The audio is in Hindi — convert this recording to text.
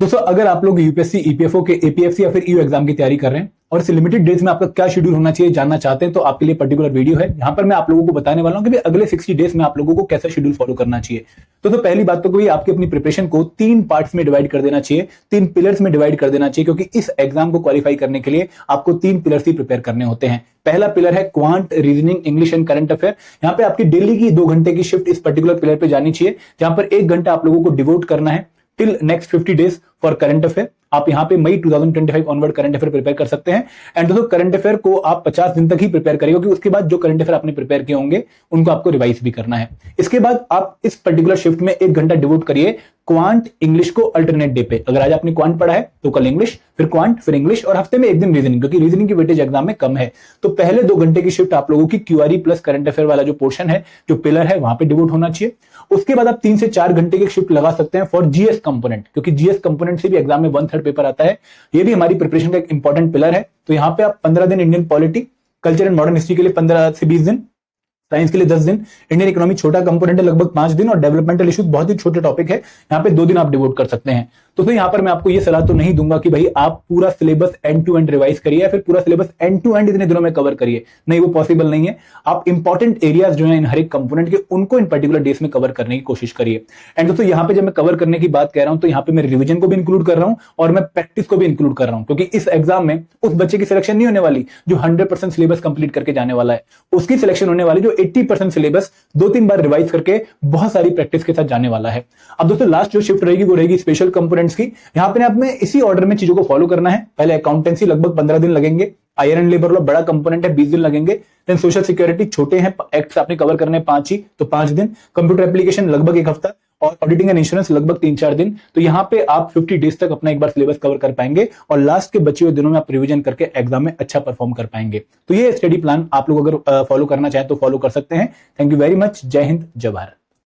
दोस्तों अगर आप लोग यूपीएससी, ईपीएफओ के एपीएफसी या फिर ईयू एग्जाम की तैयारी कर रहे हैं और इस लिमिटेड डेज में आपका क्या शेड्यूल होना चाहिए जानना चाहते हैं तो आपके लिए पर्टिकुलर वीडियो है। यहां पर मैं आप लोगों को बताने वाला हूं कि अगले 60 डेज में आप लोगों को कैसा शेड्यूल फॉलो करना चाहिए। तो पहली बात तो कोई आपकी अपनी प्रिपरेशन को 3 पार्ट्स में डिवाइड कर देना चाहिए, 3 पिलर्स में डिवाइड कर देना चाहिए, क्योंकि इस एग्जाम को क्वालिफाई करने के लिए आपको 3 पिलर्स ही प्रिपेयर करने होते हैं। पहला पिलर है quant, reasoning, English and current affair. यहां पे आपकी डेली की 2 घंटे की शिफ्ट इस पर्टिकुलर पिलर पे जानी चाहिए, जहां पर 1 घंटा आप लोगों को डिवोट करना है till next 50 days for current affair. आप यहां पे मई 2025 ऑनवर्ड करंट अफेयर प्रिपेयर कर सकते हैं। एंड दोस्तों करंट अफेयर को आप 50 दिन तक ही प्रिपेयर करिए, क्योंकि उसके बाद जो करंट अफेयर आपने प्रिपेयर किए होंगे उनको आपको रिवाइज भी करना है। इसके बाद आप इस पर्टिकुलर शिफ्ट में 1 घंटा डिवोट करिए क्वांट, इंग्लिश को अल्टरनेट डे पे। अगर आज आपने क्वांट पढ़ा है तो कल इंग्लिश, फिर क्वांट, फिर इंग्लिश, और हफ्ते में 1 दिन रीजनिंग, क्योंकि रीजनिंग की वेटेज एग्जाम में कम है। तो पहले 2 घंटे की शिफ्ट आप लोगों की क्यूआरई प्लस करंट अफेयर वाला जो पोर्शन है, जो पिलर है, वहां पे डिवोट होना चाहिए। उसके बाद आप 3 से 4 घंटे की शिफ्ट लगा सकते हैं फॉर जीएस कंपोनेंट, क्योंकि जीएस कंपोनेंट से भी एग्जाम में 1/3 पेपर आता है। ये भी हमारी प्रिपरेशन का एक इंपॉर्टेंट पिलर है। तो यहां पे आप 15 दिन Indian polity, culture and modern history के लिए 15 से 20 दिन, साइंस के लिए 10 दिन, इंडियन इकोनॉमी छोटा कंपोनेंट है लगभग 5 दिन, और डेवलपमेंटल इश्यूज बहुत ही छोटे टॉपिक है, यहाँ पे 2 दिन आप डिवोट कर सकते हैं। तो फिर यहाँ पर मैं आपको ये सलाह तो नहीं दूंगा कि भाई आप पूरा syllabus end to end revise करिए या फिर पूरा सिलेबस एंड टू एंड इतने दिनों में कवर करिए, नहीं, वो पॉसिबल नहीं है। आप इंपॉर्टेंट एरियाज जो है इन हर एक कंपोनेंट के, उनको इन पर्टिकुलर डेज में कवर करने की कोशिश करिए। एंड दोस्तों यहाँ पे जब मैं कवर करने की बात कह रहा हूं तो यहाँ पे मैं रिविजन को भी इंक्लूड कर रहा हूं और मैं प्रैक्टिस को भी इंक्लूड कर रहा हूं, क्योंकि इस एग्जाम में उस बच्चे की सिलेक्शन नहीं होने वाली जो 100% सिलेबस कंप्लीट करके जाने वाला है, उसकी सिलेक्शन होने वाली जो 80% सिलेबस 2-3 बार रिवाइज करके बहुत सारी प्रैक्टिस के साथ जाने वाला है। अब दोस्तों लास्ट जो शिफ्ट रहेगी वो रहेगी स्पेशल कंपोनेंट्स की। यहाँ पे आपने इसी ऑर्डर में चीजों को फॉलो करना है। पहले अकाउंटेंसी लगभग 15 दिन लगेंगे, आयर एंड लेबर लॉ बड़ा कंपोनेंट है, 20 दिन लगेंगे। देन सोशल सिक्योरिटी छोटे हैं, एक्ट्स आपने कवर करने 5 ही, तो 5 दिन। कंप्यूटर एप्लीकेशन लगभग 1 हफ्ता, और ऑडिटिंग एंड इंश्योरेंस लगभग 3-4 दिन। तो यहाँ पे आप 50 डेज तक अपना एक बार सिलेबस कवर कर पाएंगे और लास्ट के बचे हुए दिनों में आप रिवीजन करके एग्जाम में अच्छा परफॉर्म कर पाएंगे। तो ये स्टडी प्लान आप लोग अगर फॉलो करना चाहें तो फॉलो कर सकते हैं। Thank you very much. जय हिंद, जय भारत।